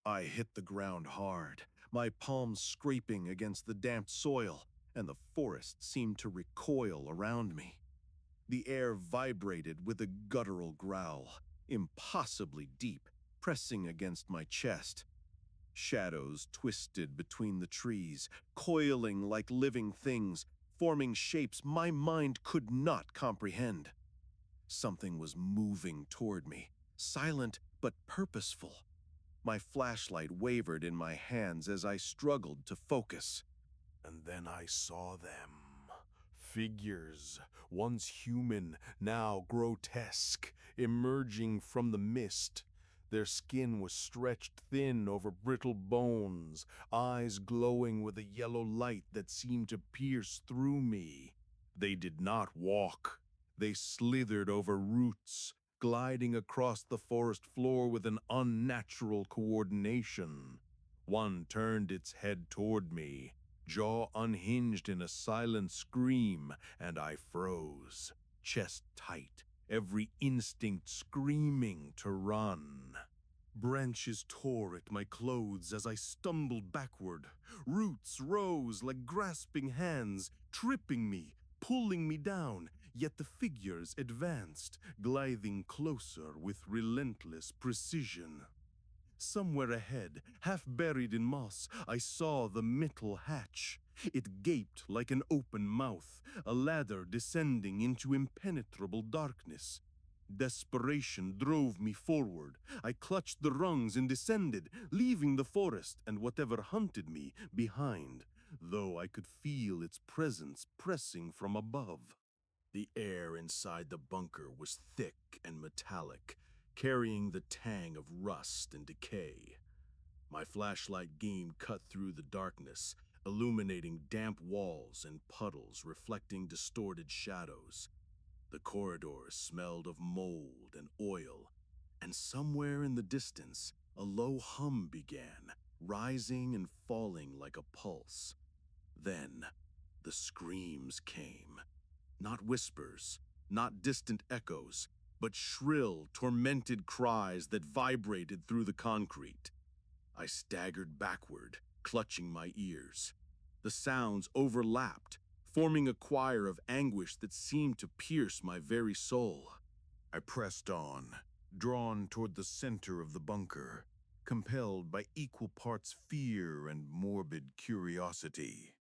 I hit the ground hard, my palms scraping against the damp soil, and the forest seemed to recoil around me. The air vibrated with a guttural growl, impossibly deep, pressing against my chest. Shadows twisted between the trees, coiling like living things, forming shapes my mind could not comprehend. Something was moving toward me, silent but purposeful. My flashlight wavered in my hands as I struggled to focus. And then I saw them. Figures, once human, now grotesque, emerging from the mist. Their skin was stretched thin over brittle bones, eyes glowing with a yellow light that seemed to pierce through me. They did not walk. They slithered over roots, gliding across the forest floor with an unnatural coordination. One turned its head toward me, jaw unhinged in a silent scream, and I froze, chest tight, every instinct screaming to run. Branches tore at my clothes as I stumbled backward. Roots rose like grasping hands, tripping me, pulling me down, yet the figures advanced, gliding closer with relentless precision. Somewhere ahead, half buried in moss, I saw the metal hatch. It gaped like an open mouth, a ladder descending into impenetrable darkness. Desperation drove me forward. I clutched the rungs and descended, leaving the forest and whatever hunted me behind, though I could feel its presence pressing from above. The air inside the bunker was thick and metallic, carrying the tang of rust and decay. My flashlight beam cut through the darkness, illuminating damp walls and puddles reflecting distorted shadows. The corridors smelled of mold and oil, and somewhere in the distance, a low hum began, rising and falling like a pulse. Then, the screams came. Not whispers, not distant echoes, but shrill, tormented cries that vibrated through the concrete. I staggered backward, clutching my ears. The sounds overlapped, forming a choir of anguish that seemed to pierce my very soul. I pressed on, drawn toward the center of the bunker, compelled by equal parts fear and morbid curiosity.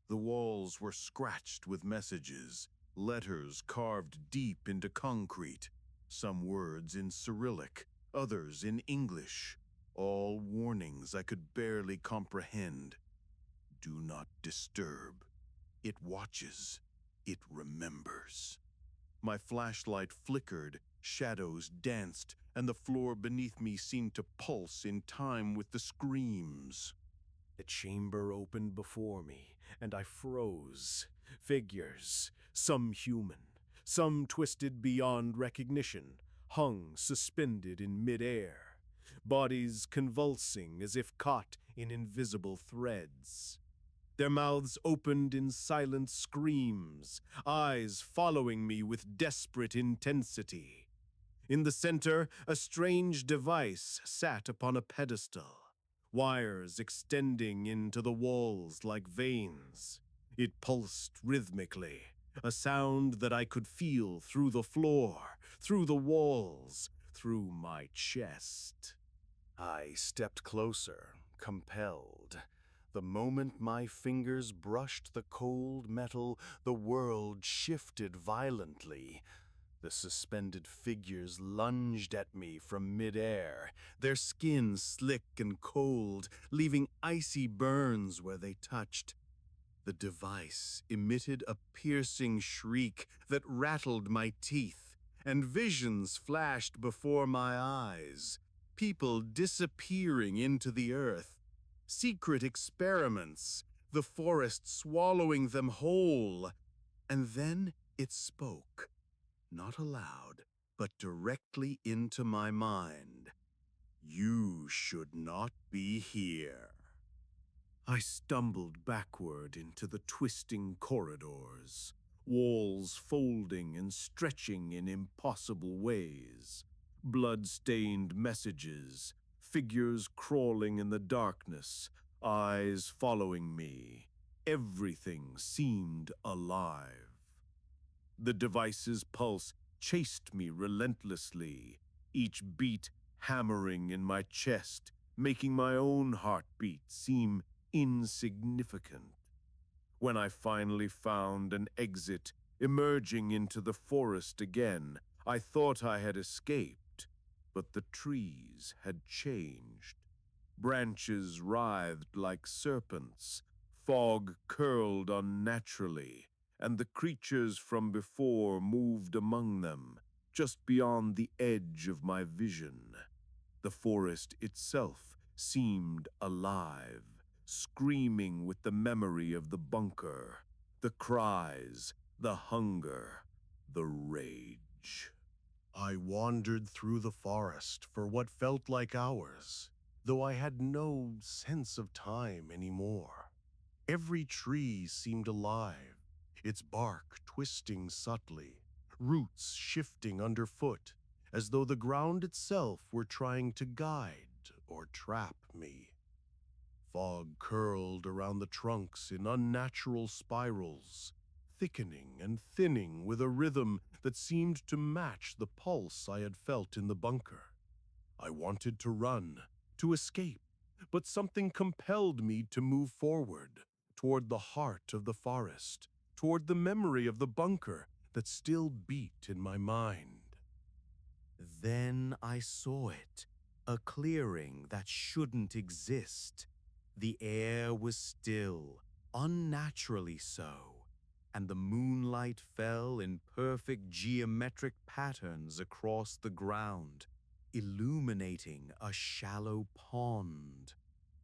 The walls were scratched with messages, letters carved deep into concrete, some words in Cyrillic, others in English, all warnings I could barely comprehend. Do not disturb. It watches. It remembers. My flashlight flickered, shadows danced, and the floor beneath me seemed to pulse in time with the screams. The chamber opened before me, and I froze. Figures, some human, some twisted beyond recognition, hung suspended in midair, bodies convulsing as if caught in invisible threads. Their mouths opened in silent screams, eyes following me with desperate intensity. In the center, a strange device sat upon a pedestal, wires extending into the walls like veins. It pulsed rhythmically, a sound that I could feel through the floor, through the walls, through my chest. I stepped closer, compelled. The moment my fingers brushed the cold metal, the world shifted violently. The suspended figures lunged at me from midair, their skin slick and cold, leaving icy burns where they touched. The device emitted a piercing shriek that rattled my teeth, and visions flashed before my eyes. People disappearing into the earth, secret experiments, the forest swallowing them whole. And then it spoke. Not aloud, but directly into my mind. You should not be here. I stumbled backward into the twisting corridors, walls folding and stretching in impossible ways, blood-stained messages, figures crawling in the darkness, eyes following me. Everything seemed alive. The device's pulse chased me relentlessly, each beat hammering in my chest, making my own heartbeat seem insignificant. When I finally found an exit, emerging into the forest again, I thought I had escaped, but the trees had changed. Branches writhed like serpents, fog curled unnaturally, and the creatures from before moved among them, just beyond the edge of my vision. The forest itself seemed alive, screaming with the memory of the bunker, the cries, the hunger, the rage. I wandered through the forest for what felt like hours, though I had no sense of time anymore. Every tree seemed alive, its bark twisting subtly, roots shifting underfoot, as though the ground itself were trying to guide or trap me. Fog curled around the trunks in unnatural spirals, thickening and thinning with a rhythm that seemed to match the pulse I had felt in the bunker. I wanted to run, to escape, but something compelled me to move forward, toward the heart of the forest, toward the memory of the bunker that still beat in my mind. Then I saw it, a clearing that shouldn't exist. The air was still, unnaturally so, and the moonlight fell in perfect geometric patterns across the ground, illuminating a shallow pond.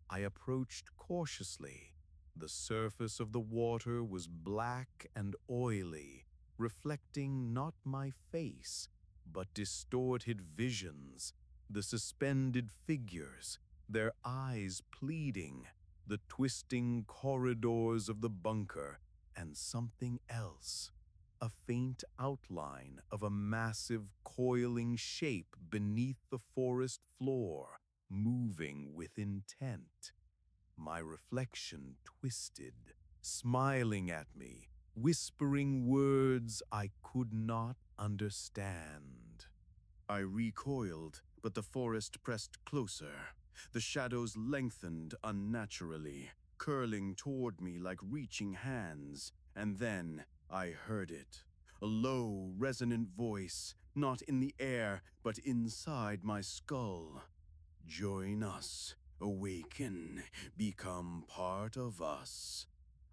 I approached cautiously. The surface of the water was black and oily, reflecting not my face, but distorted visions, the suspended figures, their eyes pleading, the twisting corridors of the bunker, and something else, a faint outline of a massive coiling shape beneath the forest floor, moving with intent. My reflection twisted, smiling at me, whispering words I could not understand. I recoiled, but the forest pressed closer. The shadows lengthened unnaturally, curling toward me like reaching hands, and then I heard it. A low, resonant voice, not in the air, but inside my skull. Join us, awaken, become part of us.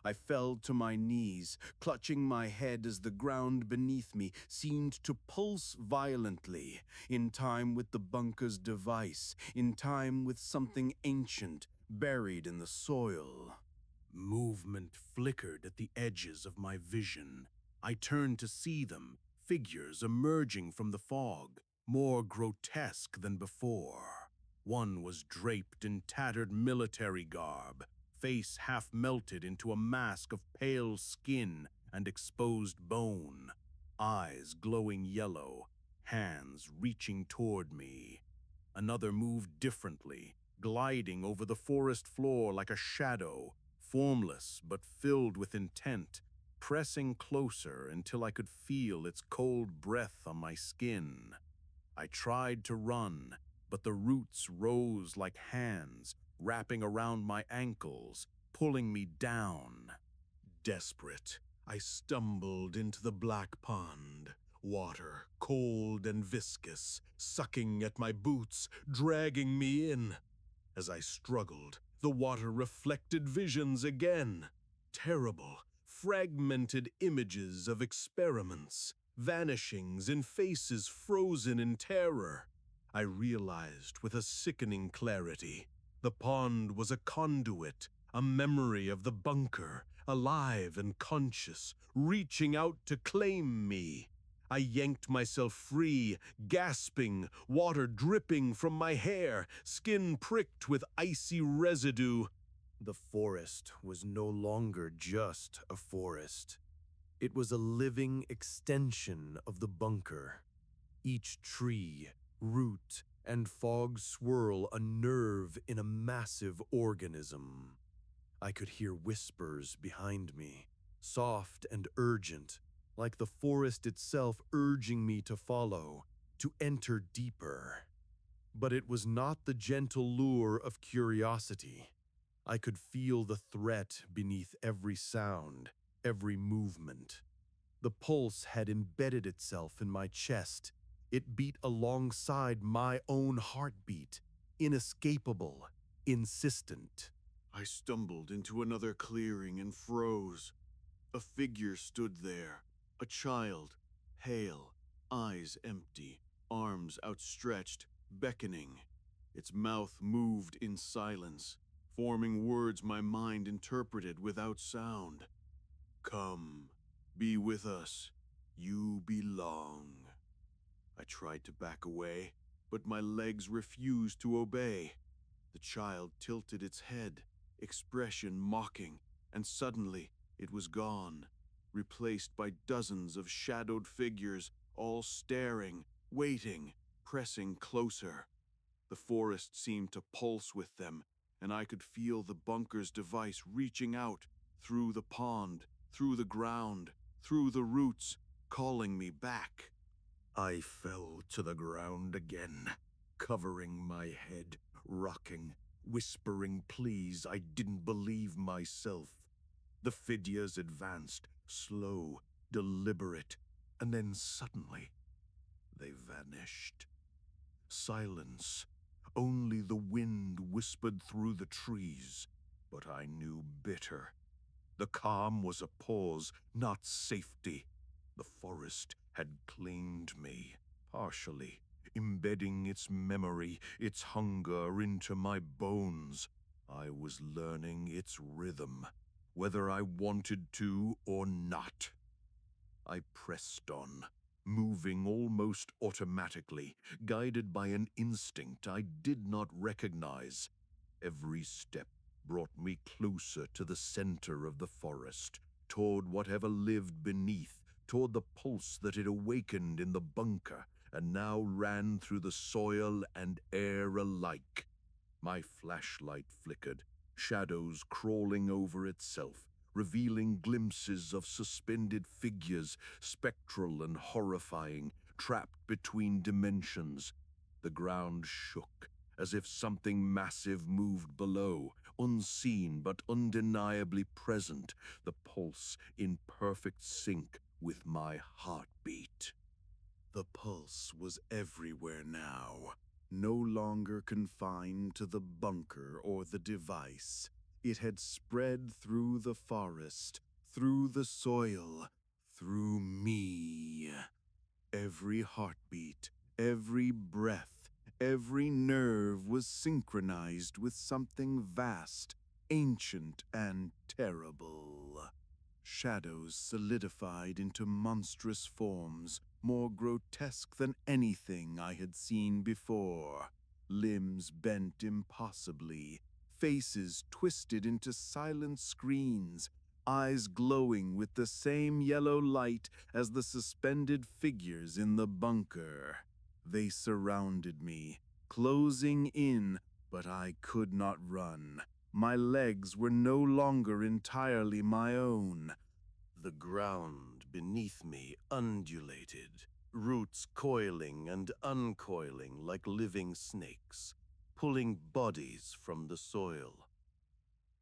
I fell to my knees, clutching my head as the ground beneath me seemed to pulse violently, in time with the bunker's device, in time with something ancient buried in the soil. Movement flickered at the edges of my vision. I turned to see them, figures emerging from the fog, more grotesque than before. One was draped in tattered military garb, face half melted into a mask of pale skin and exposed bone, eyes glowing yellow, hands reaching toward me. Another moved differently, gliding over the forest floor like a shadow, formless but filled with intent, pressing closer until I could feel its cold breath on my skin. I tried to run, but the roots rose like hands, wrapping around my ankles, pulling me down. Desperate, I stumbled into the black pond, water cold and viscous, sucking at my boots, dragging me in. As I struggled, the water reflected visions again. Terrible, fragmented images of experiments, vanishings in faces frozen in terror. I realized with a sickening clarity, the pond was a conduit, a memory of the bunker, alive and conscious, reaching out to claim me. I yanked myself free, gasping, water dripping from my hair, skin pricked with icy residue. The forest was no longer just a forest. It was a living extension of the bunker. Each tree, root, and fog swirl a nerve in a massive organism. I could hear whispers behind me, soft and urgent, like the forest itself urging me to follow, to enter deeper. But it was not the gentle lure of curiosity. I could feel the threat beneath every sound, every movement. The pulse had embedded itself in my chest. It beat alongside my own heartbeat, inescapable, insistent. I stumbled into another clearing and froze. A figure stood there, a child, pale, eyes empty, arms outstretched, beckoning. Its mouth moved in silence, forming words my mind interpreted without sound. Come, be with us. You belong. I tried to back away, but my legs refused to obey. The child tilted its head, expression mocking, and suddenly it was gone, replaced by dozens of shadowed figures, all staring, waiting, pressing closer. The forest seemed to pulse with them, and I could feel the bunker's device reaching out through the pond, through the ground, through the roots, calling me back. I fell to the ground again, covering my head, rocking, whispering pleas. I didn't believe myself. The figures advanced, slow, deliberate, and then suddenly they vanished. Silence. Only the wind whispered through the trees, but I knew bitter. The calm was a pause, not safety. The forest had claimed me, partially, embedding its memory, its hunger into my bones. I was learning its rhythm, whether I wanted to or not. I pressed on, moving almost automatically, guided by an instinct I did not recognize. Every step brought me closer to the center of the forest, toward whatever lived beneath, toward the pulse that had awakened in the bunker and now ran through the soil and air alike. My flashlight flickered, shadows crawling over itself, revealing glimpses of suspended figures, spectral and horrifying, trapped between dimensions. The ground shook, as if something massive moved below, unseen but undeniably present, the pulse in perfect sync with my heartbeat. The pulse was everywhere now, no longer confined to the bunker or the device. It had spread through the forest, through the soil, through me. Every heartbeat, every breath, every nerve was synchronized with something vast, ancient, and terrible. Shadows solidified into monstrous forms, more grotesque than anything I had seen before. Limbs bent impossibly, faces twisted into silent screens, eyes glowing with the same yellow light as the suspended figures in the bunker. They surrounded me, closing in, but I could not run. My legs were no longer entirely my own. The ground beneath me undulated, roots coiling and uncoiling like living snakes, pulling bodies from the soil.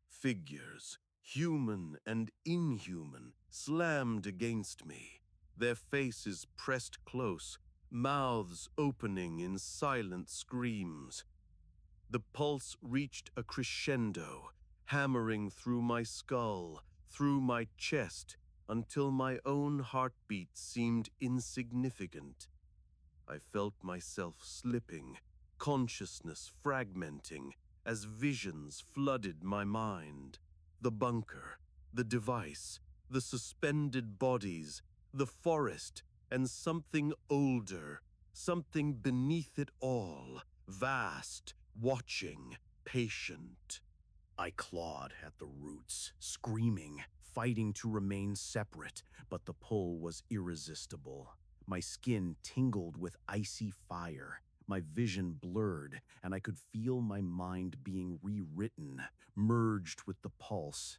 Figures, human and inhuman, slammed against me, their faces pressed close, mouths opening in silent screams. The pulse reached a crescendo, hammering through my skull, through my chest, until my own heartbeat seemed insignificant. I felt myself slipping, consciousness fragmenting, as visions flooded my mind. The bunker, the device, the suspended bodies, the forest, and something older, something beneath it all, vast, watching, patient. I clawed at the roots, screaming, fighting to remain separate, but the pull was irresistible. My skin tingled with icy fire. My vision blurred, and I could feel my mind being rewritten, merged with the pulse.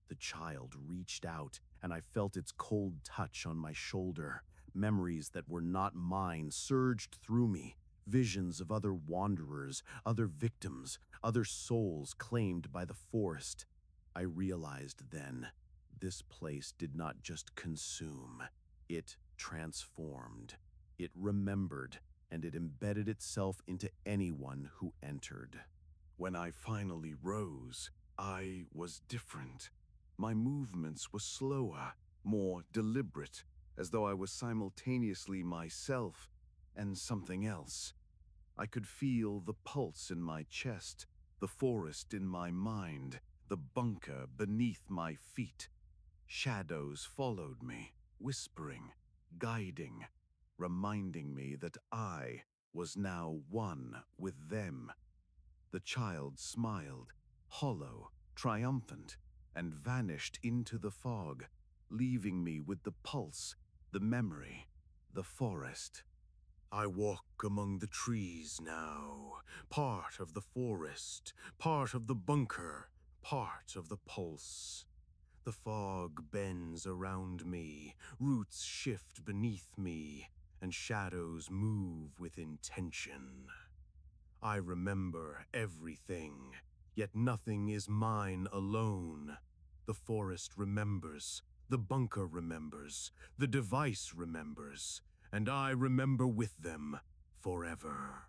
The child reached out, and I felt its cold touch on my shoulder. Memories that were not mine surged through me, visions of other wanderers, other victims, other souls claimed by the forest. I realized then, this place did not just consume, it transformed. It remembered, and it embedded itself into anyone who entered. When I finally rose, I was different. My movements were slower, more deliberate, as though I was simultaneously myself and something else. I could feel the pulse in my chest, the forest in my mind, the bunker beneath my feet. Shadows followed me, whispering, guiding, reminding me that I was now one with them. The child smiled, hollow, triumphant, and vanished into the fog, leaving me with the pulse, the memory, the forest. I walk among the trees now, part of the forest, part of the bunker, part of the pulse. The fog bends around me, roots shift beneath me, and shadows move with intention. I remember everything, yet nothing is mine alone. The forest remembers, the bunker remembers, the device remembers, and I remember with them forever.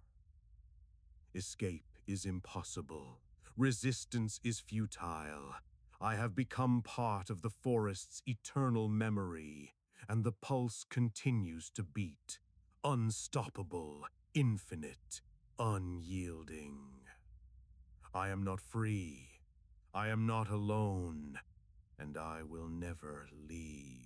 Escape is impossible. Resistance is futile. I have become part of the forest's eternal memory, and the pulse continues to beat, unstoppable, infinite, unyielding. I am not free. I am not alone, and I will never leave.